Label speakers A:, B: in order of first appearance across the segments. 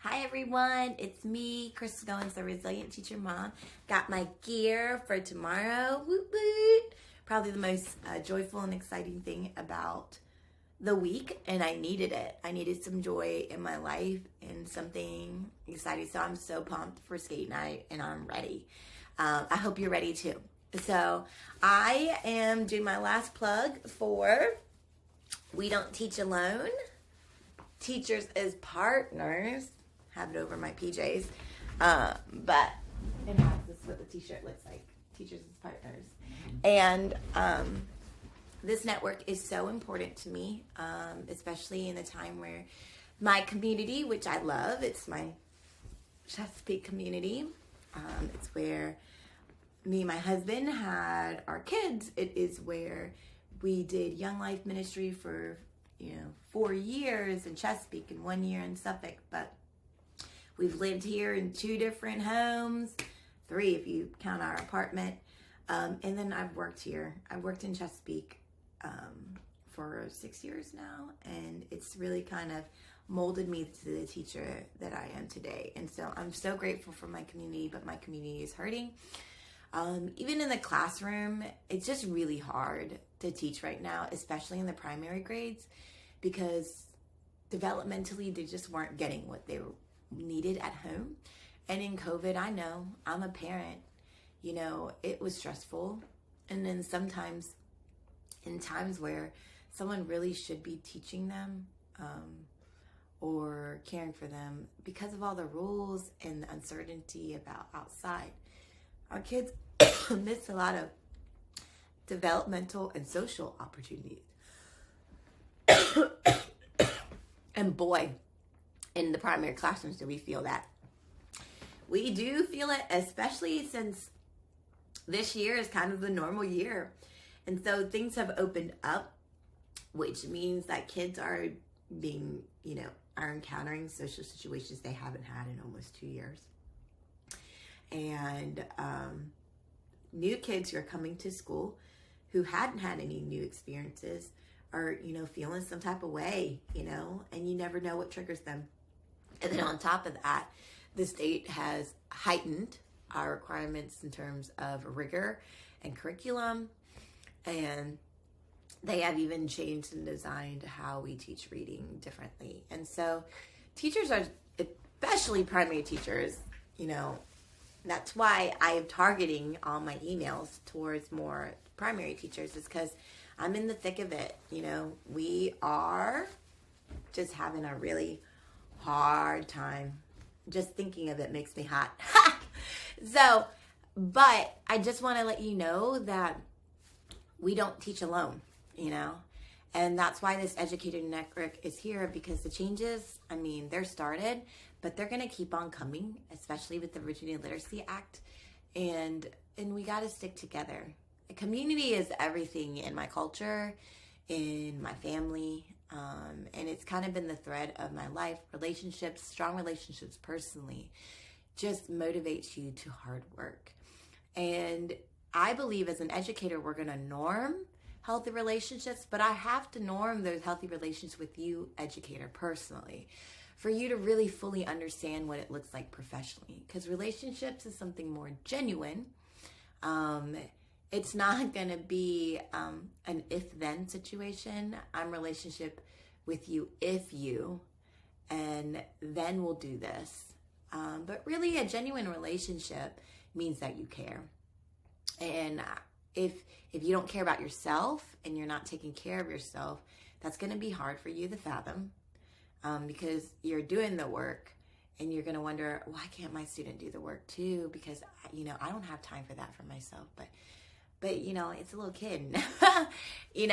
A: Hi everyone, it's me, Crystal Goins, the Resilient Teacher Mom. Got my gear for tomorrow. Woot woot! Probably the most joyful and exciting thing about the week, and I needed it. I needed some joy in my life and something exciting. So I'm so pumped for skate night, and I'm ready. I hope you're ready too. So I am doing my last plug for We Don't Teach Alone, Teachers as Partners. Have it over my PJs, but it has this is what the t-shirt looks like. Teachers as Partners, and this network is so important to me, especially in a time where my community, which I love, it's my Chesapeake community. It's where me and my husband had our kids. It is where we did Young Life Ministry for 4 years in Chesapeake and 1 year in Suffolk, but we've lived here in 2 different homes, 3 if you count our apartment. And then I've worked here. I've worked in Chesapeake for 6 years now, and it's really kind of molded me to the teacher that I am today. And so I'm so grateful for my community, but my community is hurting. Even in the classroom, it's just really hard to teach right now, especially in the primary grades, because developmentally they just weren't getting what they needed at home. And in COVID, I know, I'm a parent, it was stressful. And then sometimes in times where someone really should be teaching them or caring for them, because of all the rules and the uncertainty about outside, our kids miss a lot of developmental and social opportunities. And boy, in the primary classrooms do we feel that. We do feel it, especially since this year is kind of the normal year. And so things have opened up, which means that kids are being, are encountering social situations they haven't had in almost 2 years. And new kids who are coming to school who hadn't had any new experiences are, feeling some type of way, and you never know what triggers them. And then on top of that, the state has heightened our requirements in terms of rigor and curriculum, and they have even changed and designed how we teach reading differently. And so teachers are, especially primary teachers, that's why I am targeting all my emails towards more primary teachers, is because I'm in the thick of it. We are just having a really hard time. Just thinking of it makes me hot. So, but I just want to let you know that we don't teach alone, and that's why this Educator Network is here, because the changes, they're started, but they're going to keep on coming, especially with the Virginia Literacy Act, and we got to stick together. The community is everything in my culture, in my family, and it's kind of been the thread of my life. Relationships, strong relationships personally, just motivates you to hard work. And I believe as an educator, we're going to norm healthy relationships, but I have to norm those healthy relationships with you, educator, personally, for you to really fully understand what it looks like professionally. Because relationships is something more genuine. It's not going to be an if-then situation. I'm relationship with you if you, and then we'll do this. But really a genuine relationship means that you care. And if you don't care about yourself and you're not taking care of yourself, that's going to be hard for you to fathom, because you're doing the work and you're going to wonder, why can't my student do the work too? Because, I don't have time for that for myself. But it's a little kid, they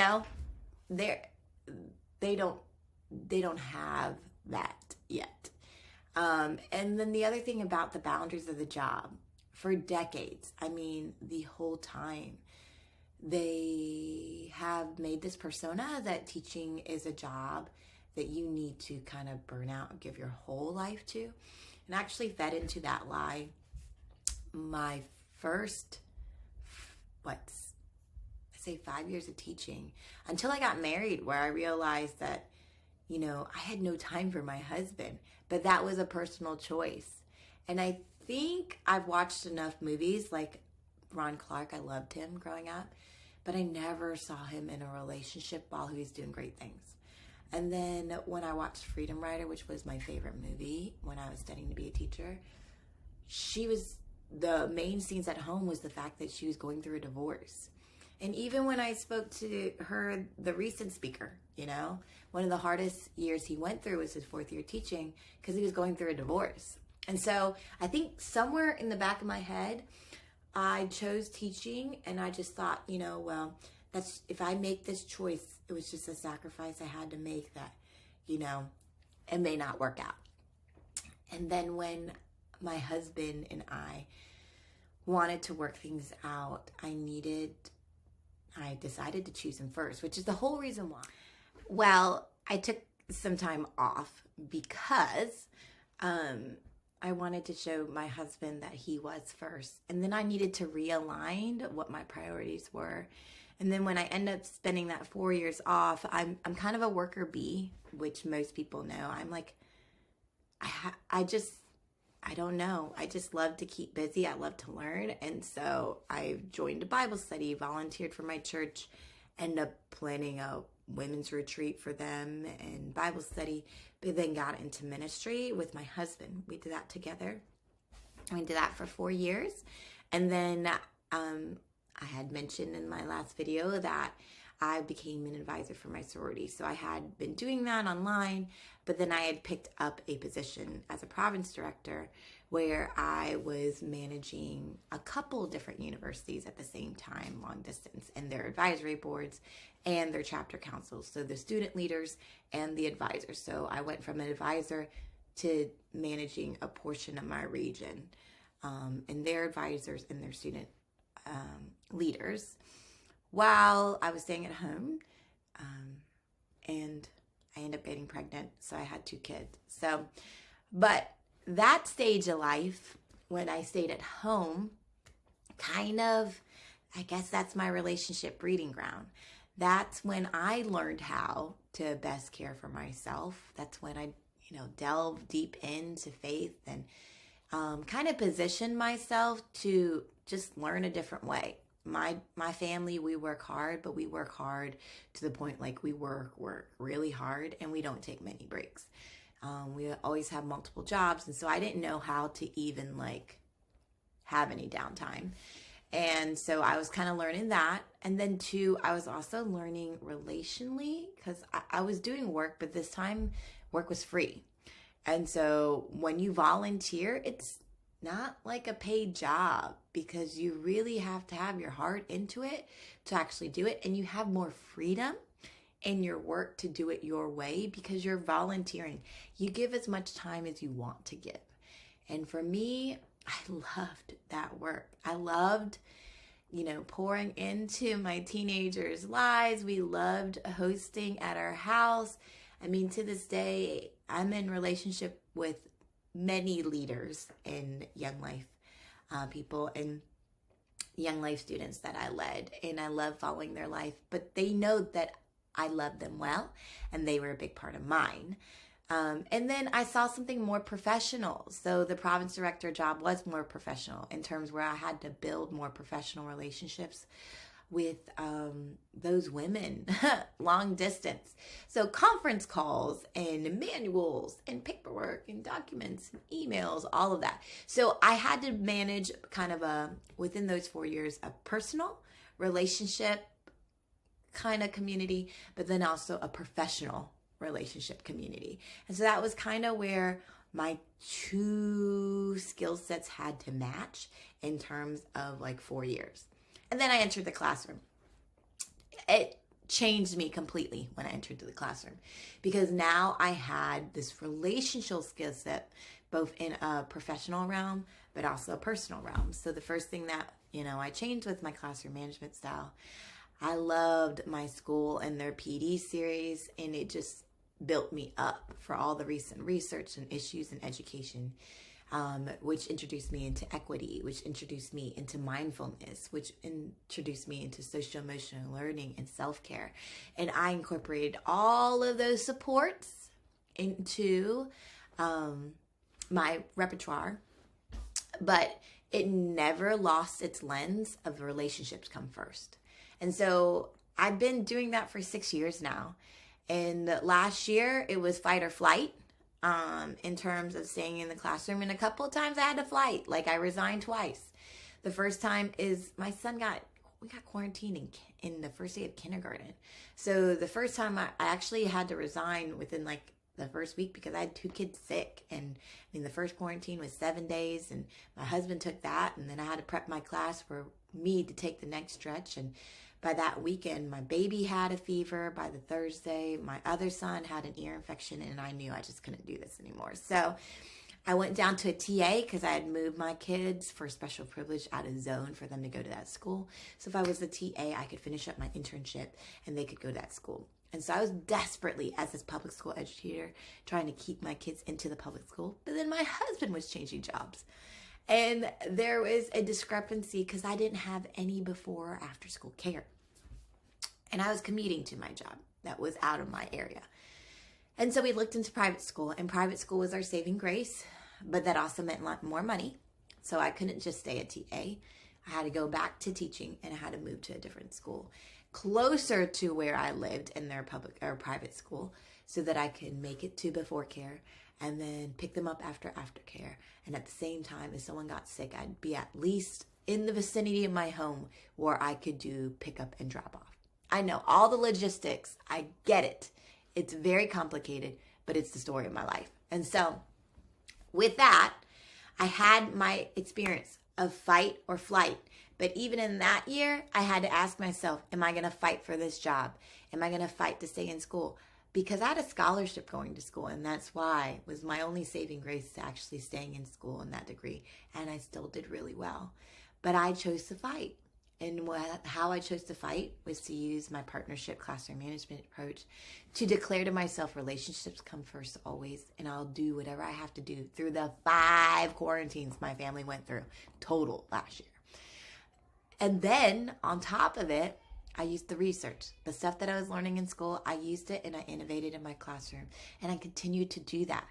A: don't have that yet. And then the other thing about the boundaries of the job, for decades, the whole time, they have made this persona that teaching is a job that you need to kind of burn out and give your whole life to, and actually fed into that lie. My first, 5 years of teaching, until I got married, where I realized that I had no time for my husband, but that was a personal choice. And I think I've watched enough movies like Ron Clark. I loved him growing up, but I never saw him in a relationship while he was doing great things. And then when I watched Freedom Writer, which was my favorite movie when I was studying to be a teacher, the main scenes at home was the fact that she was going through a divorce. And even when I spoke to her, the recent speaker, one of the hardest years he went through was his 4th year teaching because he was going through a divorce. And so I think somewhere in the back of my head, I chose teaching, and I just thought, well, if I make this choice, it was just a sacrifice I had to make that, it may not work out. And then when my husband and I wanted to work things out, I decided to choose him first, which is the whole reason why. Well, I took some time off because I wanted to show my husband that he was first. And then I needed to realign what my priorities were. And then when I end up spending that 4 years off, I'm kind of a worker bee, which most people know. I'm like, I don't know. I just love to keep busy. I love to learn. And so I joined a Bible study, volunteered for my church, ended up planning a women's retreat for them and Bible study, but then got into ministry with my husband. We did that together. We did that for 4 years. And then I had mentioned in my last video that I became an advisor for my sorority. So I had been doing that online, but then I had picked up a position as a province director where I was managing a couple different universities at the same time, long distance, and their advisory boards and their chapter councils. So the student leaders and the advisors. So I went from an advisor to managing a portion of my region, and their advisors and their student leaders, while I was staying at home, and I ended up getting pregnant, so I had 2 kids. But that stage of life, when I stayed at home, I guess that's my relationship breeding ground. That's when I learned how to best care for myself. That's when I, delved deep into faith and kind of positioned myself to just learn a different way. My family, we work hard, but we work hard to the point like we work really hard, and we don't take many breaks. We always have multiple jobs, and so I didn't know how to even have any downtime. And so I was kind of learning that. And then 2, I was also learning relationally, because I was doing work, but this time work was free. And so when you volunteer, it's not like a paid job, because you really have to have your heart into it to actually do it. And you have more freedom in your work to do it your way because you're volunteering. You give as much time as you want to give. And for me, I loved that work. I loved, pouring into my teenagers' lives. We loved hosting at our house. I mean, to this day, I'm in relationship with many leaders in Young Life people and Young Life students that I led, and I love following their life, but they know that I love them well, and they were a big part of mine. And then I saw something more professional. So the province director job was more professional in terms where I had to build more professional relationships with those women, long distance. So conference calls and manuals and paperwork and documents and emails, all of that. So I had to manage kind of within those 4 years, a personal relationship kind of community, but then also a professional relationship community. And so that was kind of where my 2 skill sets had to match in terms of 4 years. And then I entered the classroom. It changed me completely when I entered the classroom, because now I had this relational skill set, both in a professional realm, but also a personal realm. So the first thing that, I changed was my classroom management style. I loved my school and their PD series, and it just built me up for all the recent research and issues in education, which introduced me into equity, which introduced me into mindfulness, which introduced me into social emotional learning and self-care. And I incorporated all of those supports into my repertoire, but it never lost its lens of relationships come first. And so I've been doing that for 6 years now. And last year it was fight or flight in terms of staying in the classroom. And a couple of times I had to flight, like I resigned twice. The first time is my son we got quarantined in the first day of kindergarten. So the first time I actually had to resign within like the first week because I had 2 kids sick. And I mean, the first quarantine was 7 days and my husband took that. And then I had to prep my class for me to take the next stretch. And by that weekend, my baby had a fever. By the Thursday, my other son had an ear infection and I knew I just couldn't do this anymore. So I went down to a TA because I had moved my kids for special privilege out of zone for them to go to that school. So if I was the TA, I could finish up my internship and they could go to that school. And so I was desperately, as this public school educator, trying to keep my kids into the public school. But then my husband was changing jobs. And there was a discrepancy because I didn't have any before or after school care. And I was commuting to my job that was out of my area. And so we looked into private school, and private school was our saving grace, but that also meant a lot more money. So I couldn't just stay at TA. I had to go back to teaching and I had to move to a different school closer to where I lived in their public or private school so that I could make it to before care and then pick them up after aftercare. And at the same time, if someone got sick, I'd be at least in the vicinity of my home where I could do pick up and drop off. I know all the logistics. I get it. It's very complicated, but it's the story of my life. And so with that, I had my experience of fight or flight. But even in that year, I had to ask myself, am I going to fight for this job? Am I going to fight to stay in school? Because I had a scholarship going to school, and that's why it was my only saving grace to actually staying in school in that degree. And I still did really well. But I chose to fight. And how I chose to fight was to use my partnership classroom management approach to declare to myself relationships come first always, and I'll do whatever I have to do through the 5 quarantines my family went through total last year. And then on top of it, I used the research. The stuff that I was learning in school, I used it and I innovated in my classroom. And I continued to do that.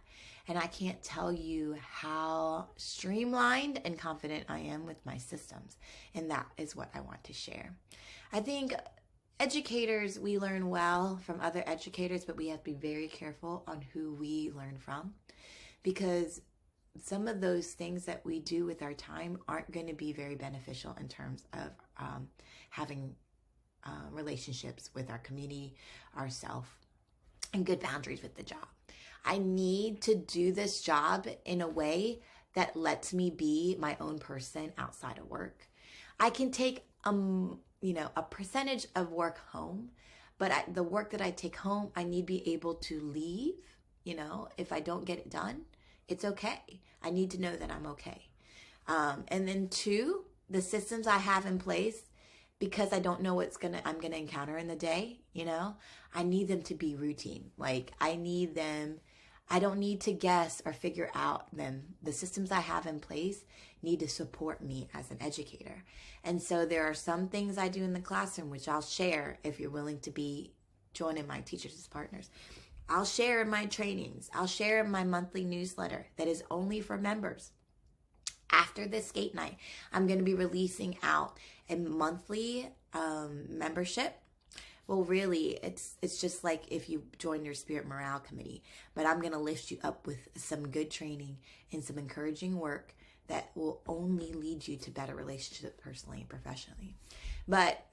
A: And I can't tell you how streamlined and confident I am with my systems. And that is what I want to share. I think educators, we learn well from other educators, but we have to be very careful on who we learn from. Because some of those things that we do with our time aren't going to be very beneficial in terms of having relationships with our community, ourselves, and good boundaries with the job. I need to do this job in a way that lets me be my own person outside of work. I can take a percentage of work home, but the work that I take home, I need to be able to leave. If I don't get it done, it's okay. I need to know that I'm okay. And then 2, the systems I have in place, because I don't know what I'm gonna encounter in the day, I need them to be routine. Like I don't need to guess or figure out them. The systems I have in place need to support me as an educator. And so there are some things I do in the classroom, which I'll share if you're willing to be joining my Teachers as Partners. I'll share in my trainings. I'll share in my monthly newsletter that is only for members. After this skate night, I'm going to be releasing out a monthly membership. Well, really, it's just like if you join your Spirit Morale Committee. But I'm going to lift you up with some good training and some encouraging work that will only lead you to better relationships personally and professionally. But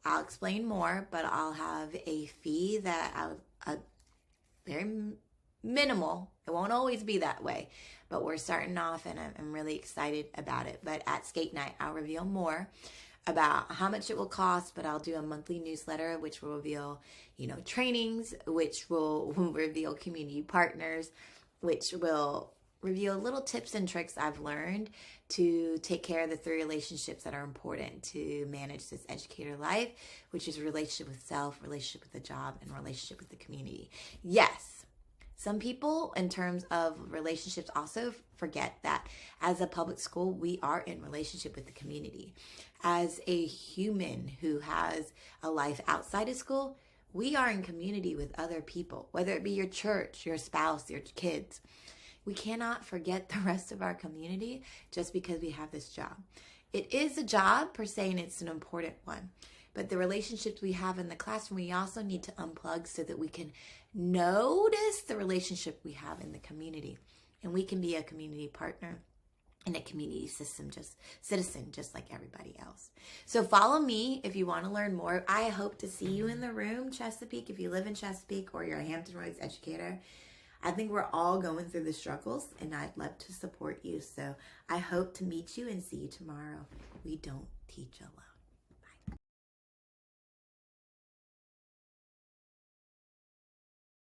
A: I'll explain more, but I'll have a fee that very minimal. It won't always be that way, but we're starting off and I'm really excited about it. But at Skate Night, I'll reveal more about how much it will cost, but I'll do a monthly newsletter, which will reveal, trainings, which will reveal community partners, which will reveal little tips and tricks I've learned to take care of the 3 relationships that are important to manage this educator life, which is relationship with self, relationship with the job, and relationship with the community. Yes, some people in terms of relationships also forget that as a public school, we are in relationship with the community. As a human who has a life outside of school, We are in community with other people, whether it be your church, your spouse, your kids. We cannot forget the rest of our community just because we have this job. It is a job per se, and it's an important one. But the relationships we have in the classroom, we also need to unplug so that we can notice the relationship we have in the community. And we can be a community partner and a community citizen, just like everybody else. So follow me if you want to learn more. I hope to see you in the room, Chesapeake, if you live in Chesapeake or you're a Hampton Roads educator. I think we're all going through the struggles, and I'd love to support you. So I hope to meet you and see you tomorrow. We don't teach alone.